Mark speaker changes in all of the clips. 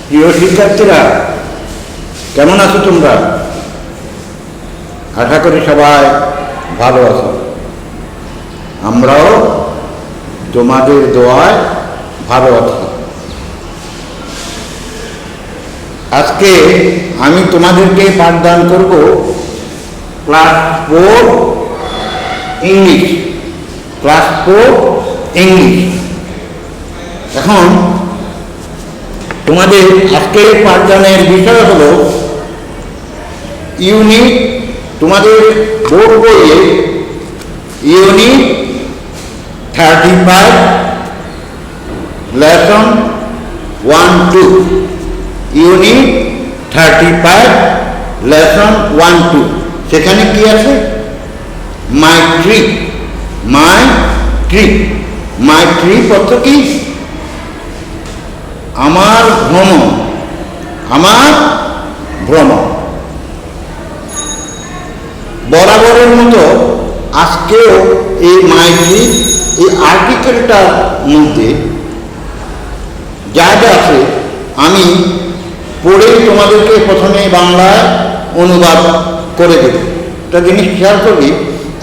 Speaker 1: প্রিয় শিক্ষার্থীরা, কেমন আছো তোমরা? আশা করি সবাই ভালো আছো। আমরাও তোমাদের দোয়ায় ভালো আছি। আজকে আমি তোমাদেরকে পাঠদান করব ক্লাস 4 ইংলিশ। Class 4 English. এখন তোমাদের আজকের পাঠদানের বিষয় হলো ইউনিট, তোমাদের বোর্ড বইয়ে ইউনিট 35 লেসন 1-2। Unit 35 lesson 1-2। সেখানে কি আছে? মাই ট্রি। মাই ট্রি। মাই ট্রি অর্থ কি? আমার ভ্রমণ। আমার ভ্রমণ। বরাবরের মতো আজকেও এই মাই ট্রি, এই আর্টিকেলটার মধ্যে যা যা আছে আমি পড়ে তোমাদেরকে প্রথমে বাংলায় অনুবাদ করে দেব। একটা জিনিস খেয়াল করবি,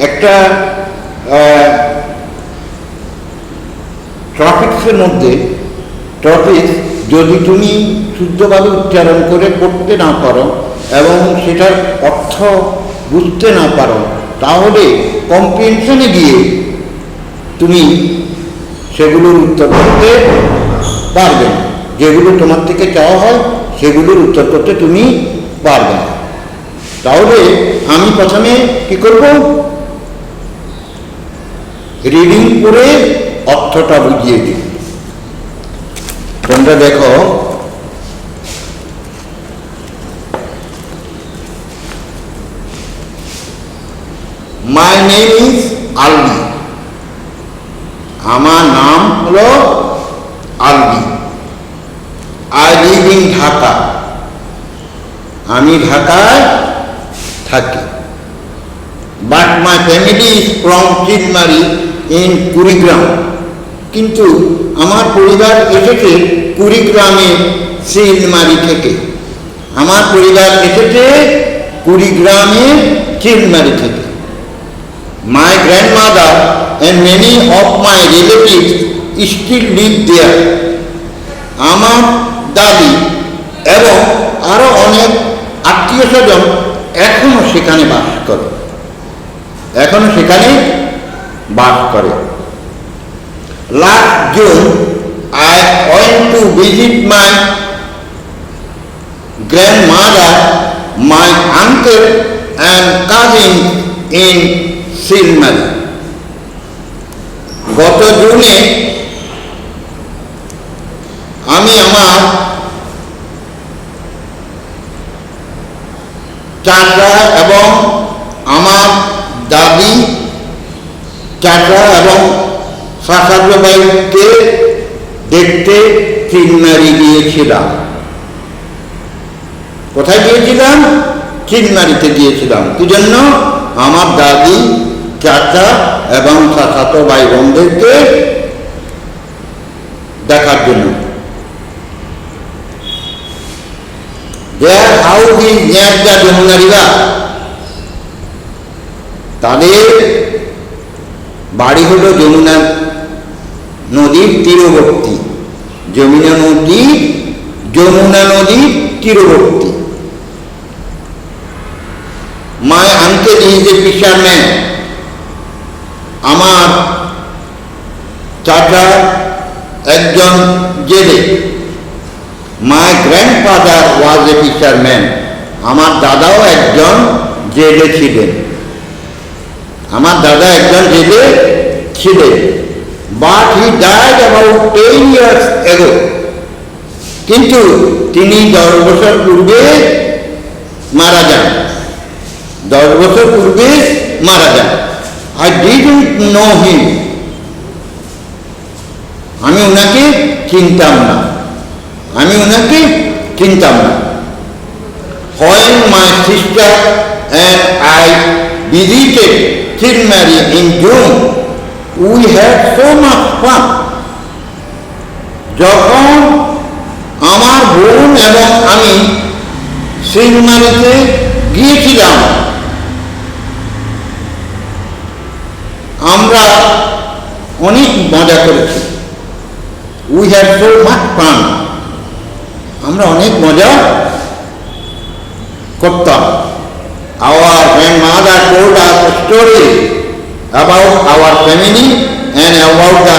Speaker 1: একটা টপিক্সের মধ্যে টপিক যদি তুমি শুদ্ধভাবে উচ্চারণ করে পড়তে না পারো এবং সেটার অর্থ বুঝতে না পারো, তাহলে কম্প্রিহেনশনে গিয়ে তুমি সেগুলোর উত্তর করতে পারবে না। যেগুলো তোমার থেকে চাওয়া হয় সেগুলোর উত্তর করতে তুমি পারবে না। তাহলে আমি প্রথমে কি করব? রিডিং করে অর্থটা বুঝিয়ে দিই। তোমরা দেখো, মাই নেম ইজ আলবি। আমার নাম হলো Albi. I live in Dhaka. আমি ঢাকায় থাকি। But my family is from Chilmari in Kurigram. কিন্তু আমার পরিবার এসেছে কুড়িগ্রামের চিলমারি থেকে। আমার পরিবার এসেছে কুড়িগ্রামের চিলমারি থেকে। My grandmother and many of my relatives still live there. আমার দাদি এবং আরও অনেক আত্মীয় স্বজন এখনও সেখানে বাস করে। এখনও সেখানে বাস করে। Last June, I went to visit my grandmother, my uncle and cousin in Silmari. গত জুনে আমি আমার চাচা এবং আমার দাদি, চাচা এবং শাশুড়ি ভাইকে দেখতে চিলমারি গিয়েছিলাম। কোথায় গিয়েছিলাম? চিলমারিতে গিয়েছিলাম। কি জন্য? আমার দাদি, চাচা এবং শাশুড়ি ভাই বোনদেরকে দেখার জন্য। Their house is near the Jamuna River. তাদের বাড়ি হলো যমুনা নদীর তীরবর্তী। যমুনা নদীর তীরবর্তী। My uncle is a fisherman. আমার চাচা একজন জেলে। My grandfather was A fisherman. আমার দাদাও একজন জেলে ছিলেন। আমার দাদা একজন জেলে ছিলেন। But he died about 10 years ago। কিন্তু তিনি 10 বছর পূর্বে মারা যান। 10 বছর পূর্বে মারা যান। I didn't know him. আমি ওনাকে চিনতাম না। When my sister and I visited Chilmari in June, we had so much fun. যখন আমার বোন এবং আমি সিলমারিতে গিয়েছিলাম। আমরা অনেক মজা করেছি। We had so much fun. আমরা অনেক মজা করতাম। Our grandmother told us stories about our family and about the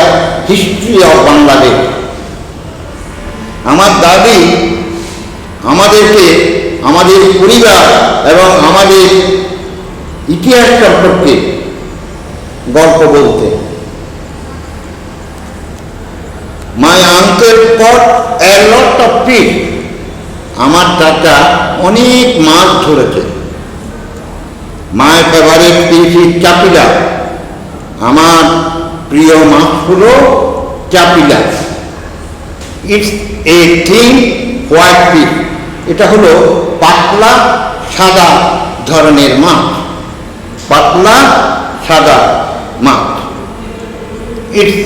Speaker 1: history of Bangladesh. আমার দাদি আমাদেরকে আমাদের পরিবার এবং আমাদের ইতিহাস সম্পর্কে গল্প বলতে। My uncle caught a lot of fish. আমার চাচা অনেক মাছ ধরেছে। My favorite fish is চাপিলা। আমার প্রিয় মাছ হলো চাপিলা। It's a thin white fish. এটা হলো পাতলা সাদা ধরনের মাছ। পাতলা সাদা মাছ। It's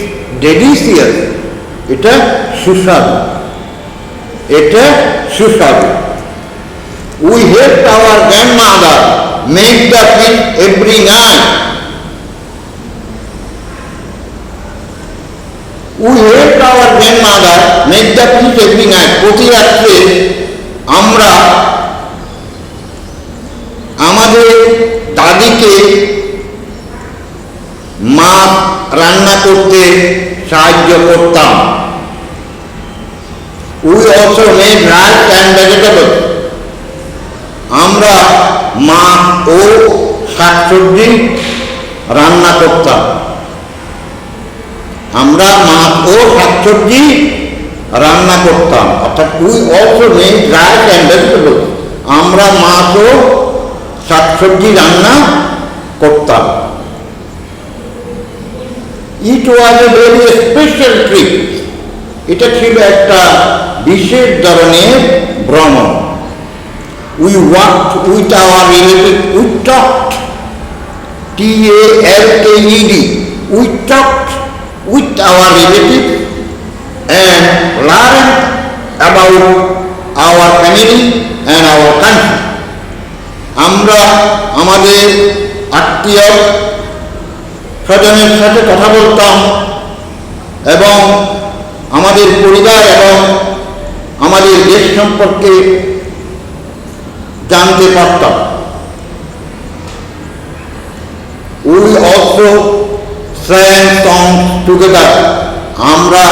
Speaker 1: delicious. এটা সুস্বাদু। এটা সুস্বাদু। We helped our grandmother make the fish every night. We helped our grandmother make the fish every night. প্রতি রাত্রে আমরা আমাদের দাদিকে মাছ রান্না করতে সাহায্য করতাম। We also made rice and vegetables. আমরা মাছ ও শাকসবজি রান্না করতাম। আমরা মাছ ও শাকসবজি রান্না করতাম। অর্থাৎ we also made rice and vegetables. আমরা মাছ ও শাকসবজি রান্না করতাম। It was a very special trip. এটা ছিল একটা বিশেষ ধরনের ভ্রমণ। We walked with our relatives. We talked. Talked. We talked with our relatives and learned about our family and our country. আমরা আমাদের আত্মীয় স্বজনের সাথে কথা বলতাম এবং আমাদের পরিবার এবং আমাদের দেশ সম্পর্কে জানতে পারতাম। We also sang songs together. আমরা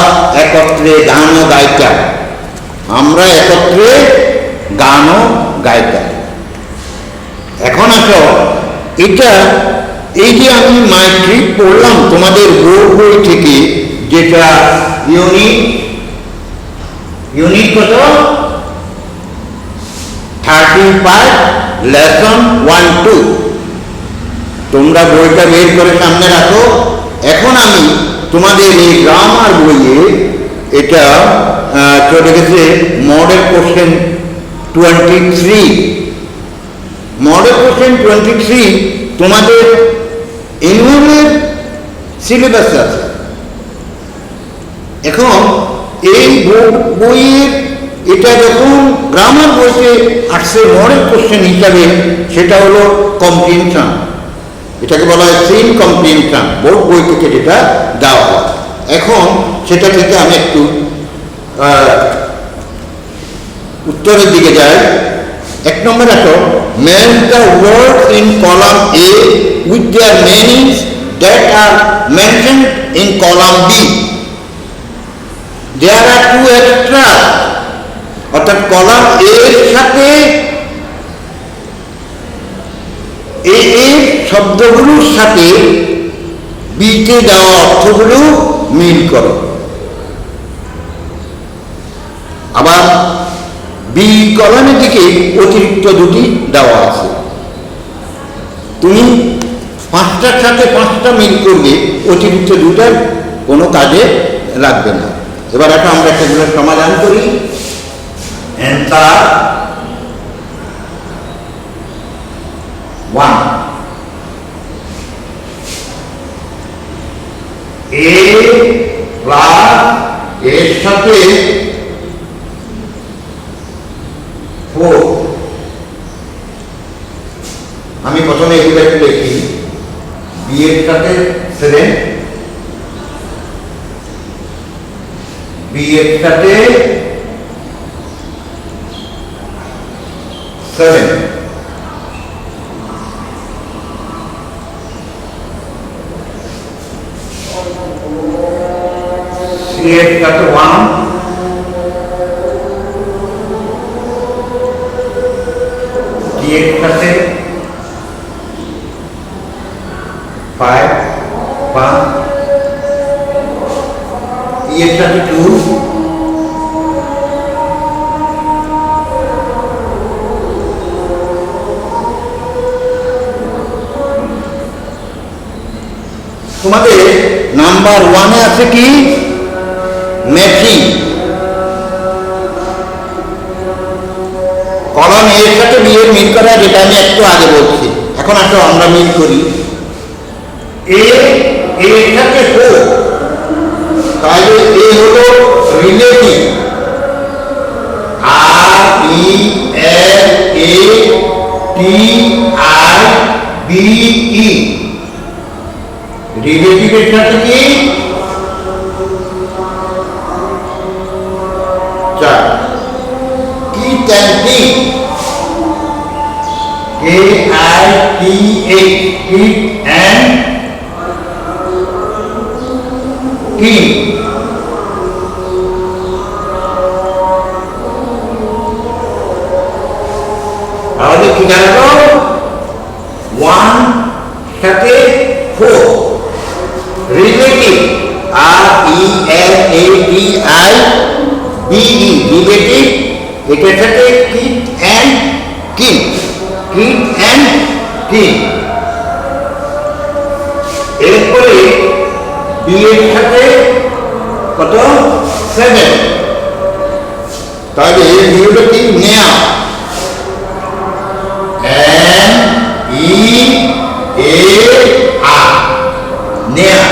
Speaker 1: একত্রে গানও গাইতাম। আমরা একত্রে গানও গাইতাম। এখন আসো, এটা এই যে আমি মাই ট্রিপ পড়লাম তোমাদের বোর্ড বই থেকে, যেটা ইউনিট কত 35 লেসন 1-2। তোমরা বইটা বের করে সামনে রাখো। এখন আমি তোমাদের এই গ্রামার বইয়ে এটা চলে গেছে মডেল কোশ্চেন 23। মডেল কোশ্চেন 23 তোমাদের এনুয়ালের সিলেবাস আছে। এখন এই বইয়ের এটা যখন গ্রামার বইতে আসছে মডেল কোশ্চেন হিসাবে, সেটা হলো কম্প্রিহেনশন। এটাকে বলা হয় সিন কম্প্রিহেনশন, বোর্ড বই থেকে যেটা দেওয়া হয়। এখন সেটা থেকে আমি একটু উত্তরের দিকে যাই। 1 নম্বর আসো, match the word in column A with their meanings that are mentioned in column B. There are 2 extra, অর্থাৎ কলাম এ এর সাথে এর শব্দগুলোর সাথে বিতে দেওয়া অর্থগুলো মিল করো। আবার বি কলামের দিকে অতিরিক্ত 2টি দেওয়া আছে। তুমি 5টার সাথে 5টা মিল করবে, অতিরিক্ত 2টার কোনো কাজে লাগবে না। এবার একটা আমরা সেগুলোর সমাধান করি। অ্যান্সার 1, এ প্লাস এর সাথে সাথে 7, C এর সাথে 1, D এর সাথে 5, E এর সাথে 2, তোমাদের নাম্বার 1-এ আছে কি ম্যাচিং, কলম এর সাথে বি এর মিল করা, যেটা আমি একটু আগে বলছি। এখন আসলে আমরা মিল করি এর সাথে 4, তাহলে এ হলো রিলেটিভ, RELATIVE, রিলেটিভের সাথে কি 4, কি ট্যান্টি KITH, কিট অ্যান্ড কি, তাহলে কি জানো 1 সাথে 4, রিলেটিভ RELATIVE, রিলেটিভ, এটার সাথে kit and kin, kit and kin. এরপরে বি এর সাথে কত 7, তাহলে ভিউটা কি নেয়া, NEAR, নেয়া,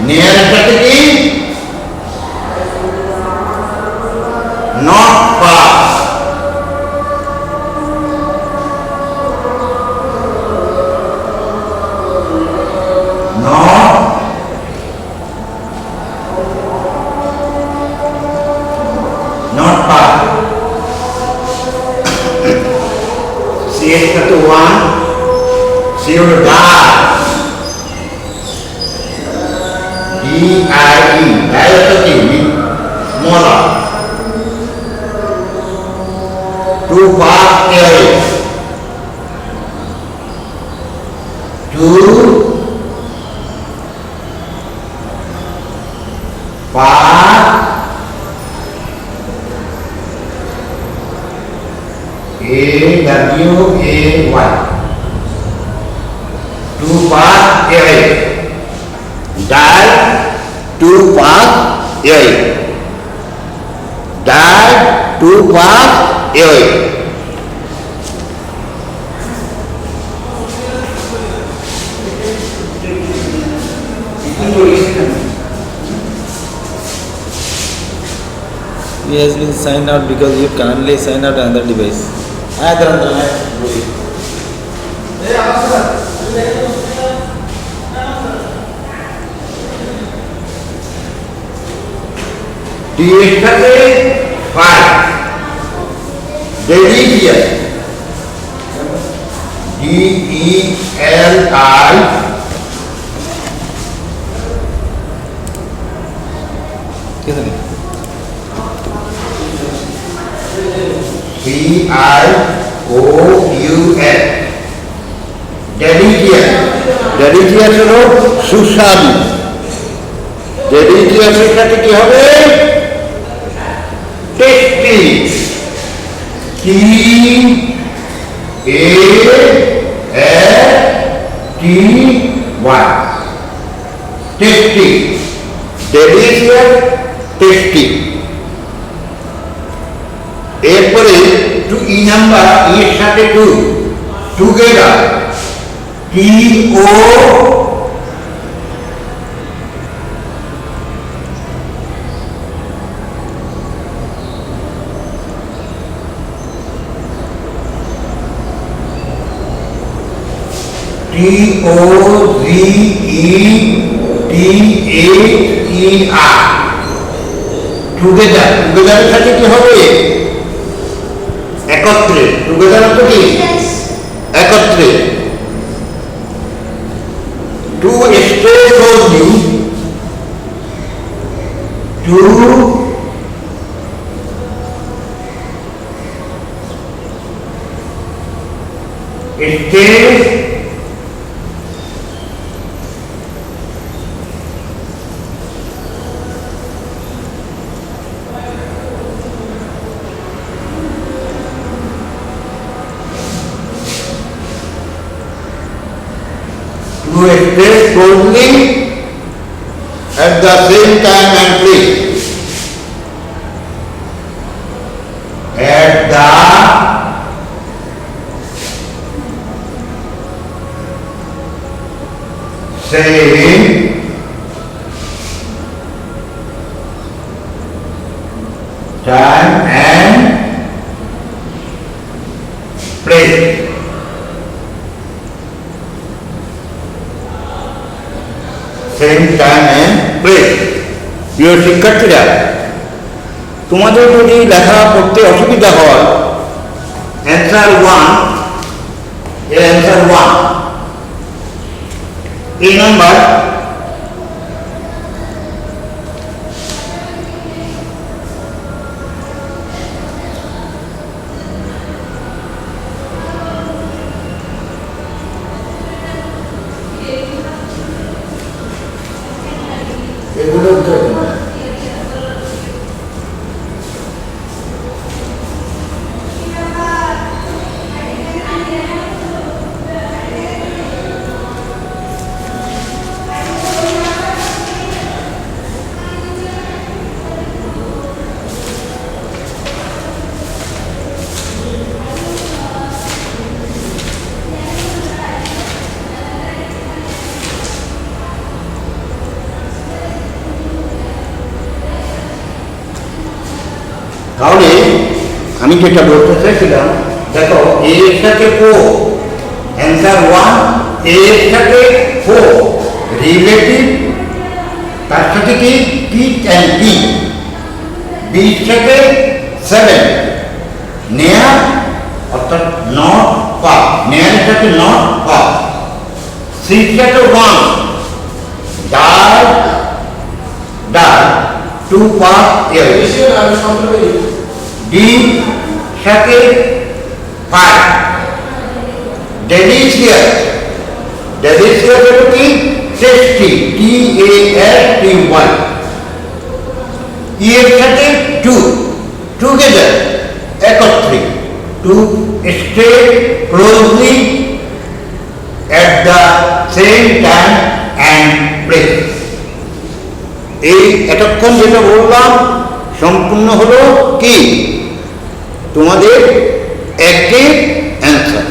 Speaker 1: নেয়ার সাথে কি not pass, not pass, C এর সাথে 1, C হলো ডাল, DIE, diabetic Molla, 2 pass theory, 2 pass AWAY, 2 pass theory, die 2 pass theory, die 2 pass theory.
Speaker 2: He has been signed out because you currently sign out another device.
Speaker 1: D এর সাথে 5, delicious, DELI,
Speaker 2: कितने?
Speaker 1: CIOUS, delicious, delicious হলো সুস্বাদু, delicious এর সাথে কি হবে tasty, TASTY, tasty, delicious, tasty. এরপরে টু ই নাম্বার, ই এর সাথে 2, টুগেদার, TO TOGETHER, টুগেদার, টুগেদারের সাথে কি হবে? একত্রে। টুগেদার তো কি? একত্রে। To stay closely, to stay closely at the same time and place. At the same time and place. Same time and place. প্রিয় শিক্ষার্থীরা, তোমাদের যদি লেখা পড়তে অসুবিধা হয়, অ্যান্সার 1, অ্যান্সার 1 এই নাম্বার এগুলো তাহলে আমি যেটা বলতে চাইছিলাম, দেখো এর সাথে ও, অ্যান্সার 1 এর সাথে ও রিলেটিভ, তার সাথে কি পিচ অ্যান্ড পি, বির সাথে 7 নেয়ার অর্থাৎ নট পার, নেয়ারের সাথে নট পার, সির সাথে 1 ডার ডার 2 পার এর, ডি সাথে 5 ডেলিশিয়াস, ডেলিশিয়াস হলো কি টেস্টি, TASTY, ই এর সাথে 2 টুগেদার একত্রে, to stay closely at the same time and place. এই এতক্ষণ যেটা বললাম সম্পূর্ণ হলো কি তোমাদের একটিভ অ্যান্সার।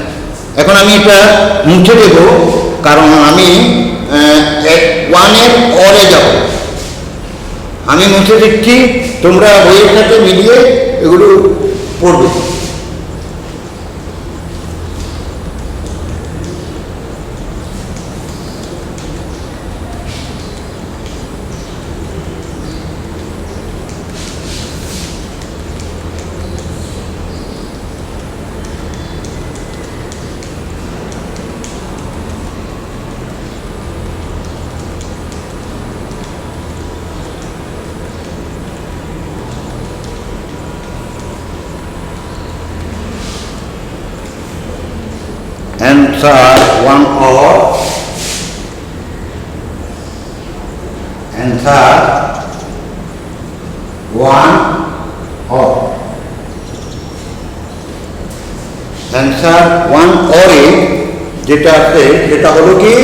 Speaker 1: এখন আমি এটা মুছে দেব, কারণ আমি 1-এর পরে যাব। আমি মুছে দিচ্ছি, তোমরা বইয়ের সাথে মিলিয়ে এগুলো পড়বে। Answer 1 or answer 1 or answer 1 or যেটা আছে সেটা হলো কি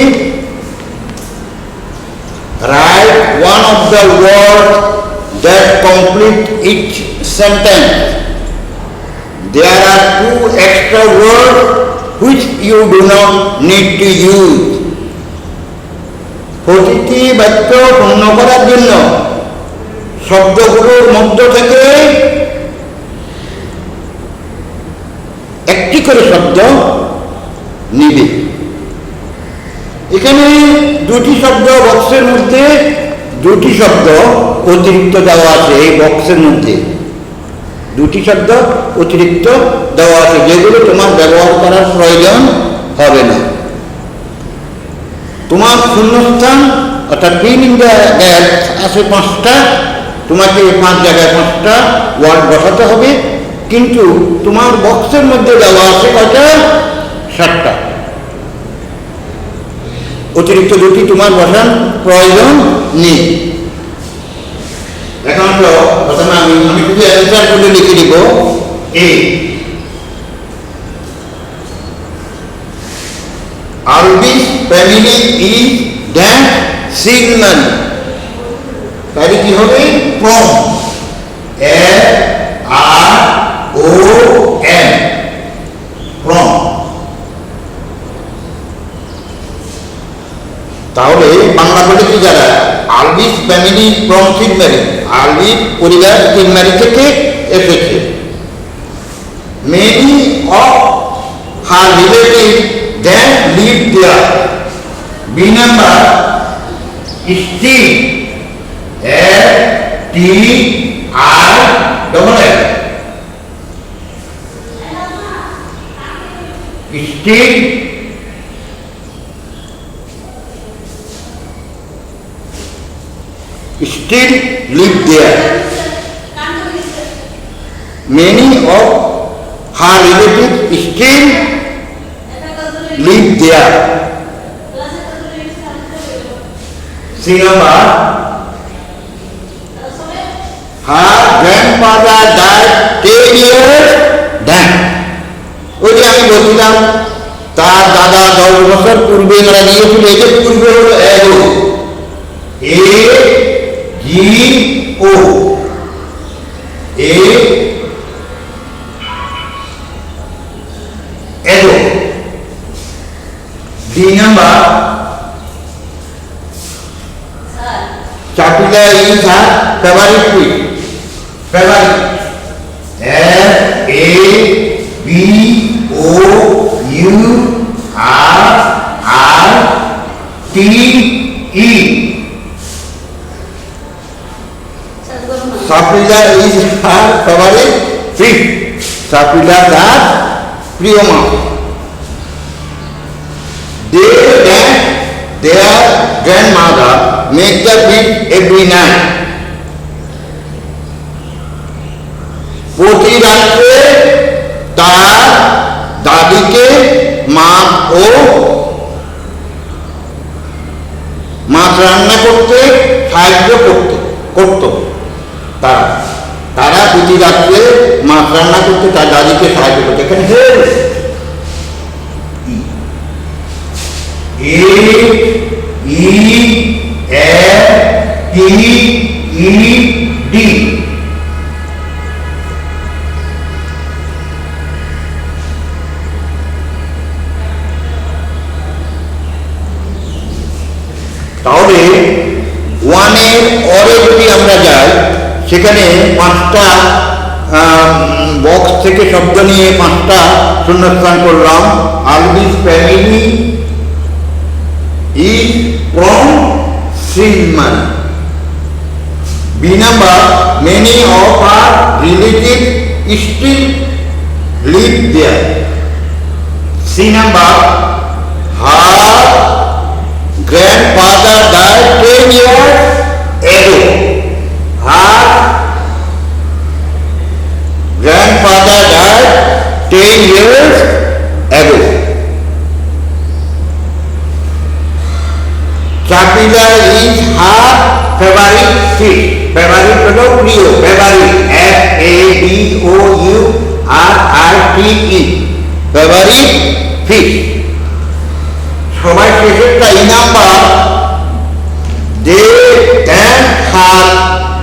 Speaker 1: write one of the words that complete each sentence. There are 2 extra words which you do not need to use. প্রতিটি বাক্য পূর্ণ করার জন্য শব্দগুলোর মধ্য থেকে একটি করে শব্দ নিবে। এখানে 2টি শব্দ বক্সের মধ্যে দুটি শব্দ অতিরিক্ত দেওয়া আছে এই বক্সের মধ্যে, দুটি শব্দ অতিরিক্ত দেওয়া আছে যেগুলো তোমার ব্যবহার করার প্রয়োজন হবে না। তোমার শূন্যস্থান অর্থাৎ ফিল ইন দ্য গ্যাপ আছে 5টা, তোমাকে 5 জায়গায় 5টা ওয়ার্ড বসাতে হবে, কিন্তু তোমার বক্সের মধ্যে দেওয়া আছে কয়টা? 7টা। অতিরিক্ত দুটি তোমার বসার প্রয়োজন নেই। এখন তো প্রথমে আমি শুধু অ্যান্সার করে লিখে দিব এ আরবিস ফ্যামিলি ইজ দ্যান সিগন্যাল, তাহলে কি হবে? From, FROM, from. তাহলে বাংলা বলে কি যারা আরবিস ফ্যামিলি ফ্রম সিগন্যাল, আরবি পরিবার সিগন্যাল থেকে এসেছে। Many of her relative then live there, B number still, STIL, still still live there. Many of her relatives still live there. See number, her grandfather died 10 years then. ওই যে আমি বলছিলাম তার দাদা 10 বছর পূর্বে মারা গিয়েছিল, এই যে পূর্বে হলো ago, AGO, ago. D number, chapila is her favourite food, favourite, FABOURRTE, chapila is her favourite fish, সাপিলা তার প্রিয় মাছ। Their grandmother make the feast every night. প্রতি রাত্রে তার দাদিকে মাছ রান্না করতে সাহায্য করত। তারা প্রতি রাত্রে মাছ রান্না করতে তার দাদিকে সাহায্য করতো। এখানে AELED, তাহলে ওয়ানের অরে যদি আমরা যাই সেখানে 5টা বক্স থেকে শব্দ নিয়ে 5টা শূন্যস্থান করলাম। Arbi's family is from signal. B number, many of her relative still live there. C number, her grandfather died 10 years ago. Her grandfather died 10 years ago. Chapila is her favorite fish. Favorite হলো প্রিয়, favorite, FABOURRTE, favorite fish. সবাই শেষেরটা E number, they and her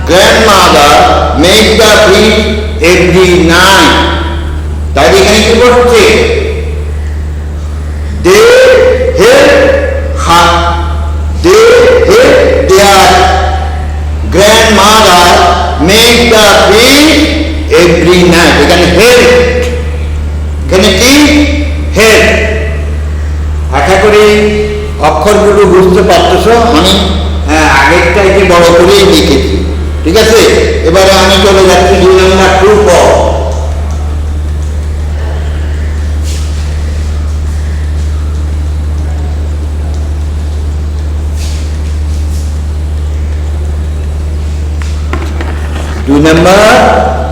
Speaker 1: grandmother make the fish every night. তাই এখানে কি করছে? They help their grandmother make the fish every night. এখানে help, এখানে কি হেল্প। আশা করি অক্ষরগুলো বুঝতে পারতেছ। আমি আগেরটাকে বড় করেই লিখেছি, ঠিক আছে। এবারে আমি চলে যাচ্ছি 2 নম্বর ট্রু ফলস। দুই নম্বর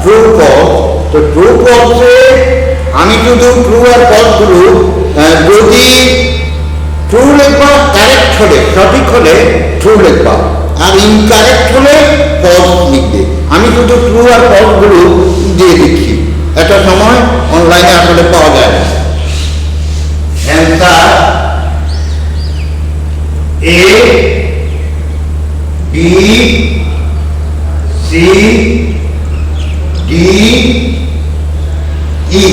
Speaker 1: ট্রু ফলস। তো ট্রু ফলসে আমি শুধু ট্রু আর ফলসগুলো যদি ট্রু লিখবা, কারেক্ট হলে সঠিক হলে ট্রু লিখবা, আর ইনকারেক্ট হলে ফলস লিখবে। আমি শুধু ট্রু আর ফলসগুলো দিয়ে দিচ্ছি, একটা সময় অনলাইনে আসলে পাওয়া যায় না। অ্যান্সার এ, বি, সি, ডি, ই।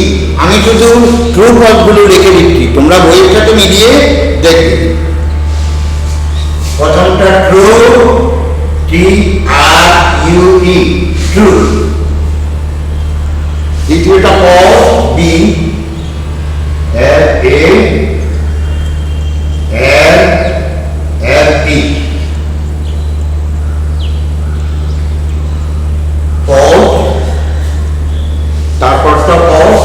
Speaker 1: আমি শুধু ট্রু ফলসগুলো রেখে দিচ্ছি, তোমরা বইয়ের সাথে মিলিয়ে দেখবে। প্রথমটা ট্রু, TRUE, ট্রু। দ্বিতীয়টা ফলস, B, FALSE, ফলস। তারপরটা false,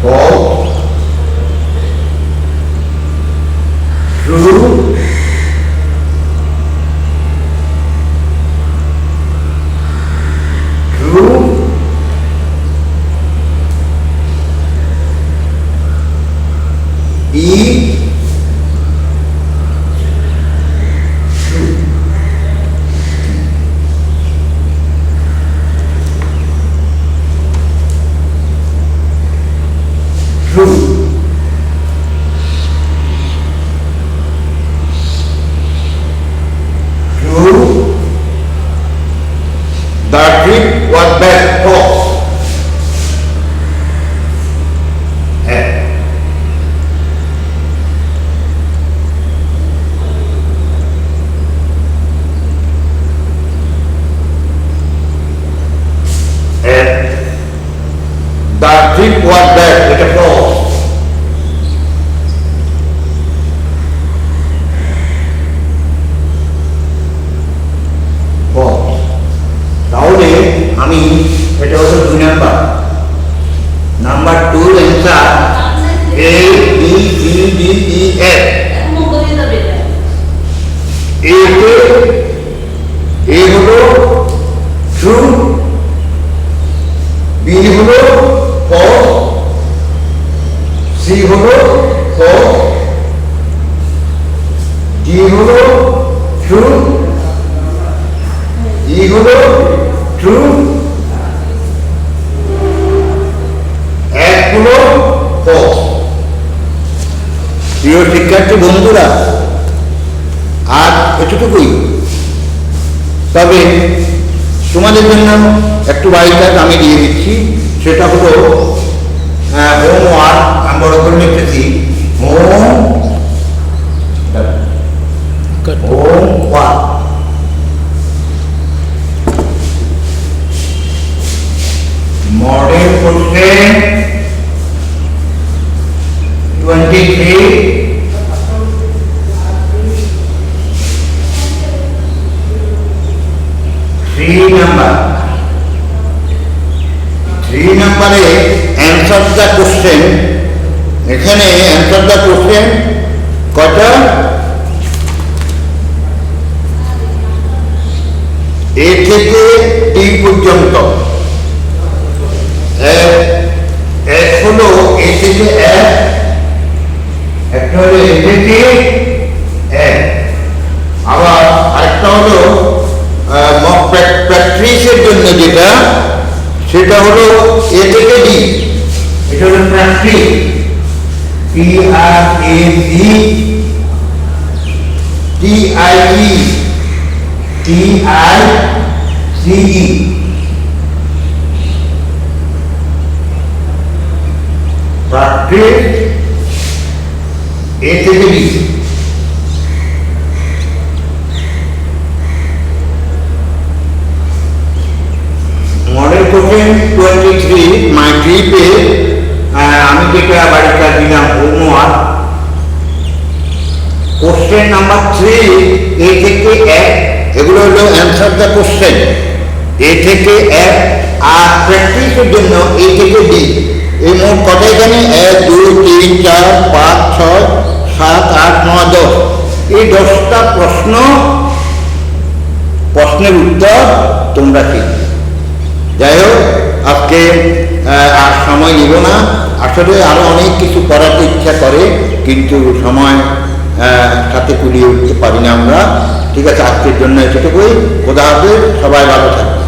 Speaker 1: false, true, true, E, true. True. The trip was bad. False. The trip was bad. It's a false. False. তাহলে আমি এটা হলো 2 number. Number 2 answer A, B, C, D, E, F। A হলো true, B হলো false, C হলো false, D হলো true, E হলো true, F হলো ফলস। প্রিয় শিক্ষার্থী বন্ধুরা, আর এতটুকুই। তবে তোমাদের জন্য একটু বাড়ি কাজ আমি দিয়ে দিচ্ছি, সেটা হলো হোমওয়ার্ক। আমি বড় করে লিখতেছি হোমওয়ার্ক। Model question 23, 3 number. 3 নাম্বারে অ্যান্সার দ্য কোশ্চেন। এখানে অ্যান্সার দ্য কোশ্চেন কটা? এ থেকে টি পর্যন্ত। এক হলো এ থেকে এক, একটা হলো এ থেকে এক, আবার আরেকটা হলো মক প্র্যাকটিসের জন্য যেটা, সেটা হলো এ থেকে ডি। এটা হলো প্র্যাকটিস, PRACTICE। প্র্যাকটিস এ থেকে বি। মডেল কোশ্চেন 23 মাই ট্রিপে আমি যেটা বাড়িটা দিলাম হোমওয়ার্ক, কোশ্চেন নাম্বার 3 এ থেকে 1, এগুলো হলো অ্যান্সার দ্য কোশ্চেন, এ থেকে 1, আর প্র্যাকটিসের জন্য এ থেকে ডি। এই মোট কটা এখানে 1 2 3 4 5 6 7 8 9 10, এই 10টা প্রশ্নের উত্তর তোমরা শিখবে। যাই হোক, আজকে আর সময় নিব না, আসলে আরও অনেক কিছু করাতে ইচ্ছা করে কিন্তু সময় সাথে কুলিয়ে উঠতে পারি না আমরা। ঠিক আছে, আজকের জন্য এতটুকুই। খোদা হাফেজ, সবাই ভালো থাকবে।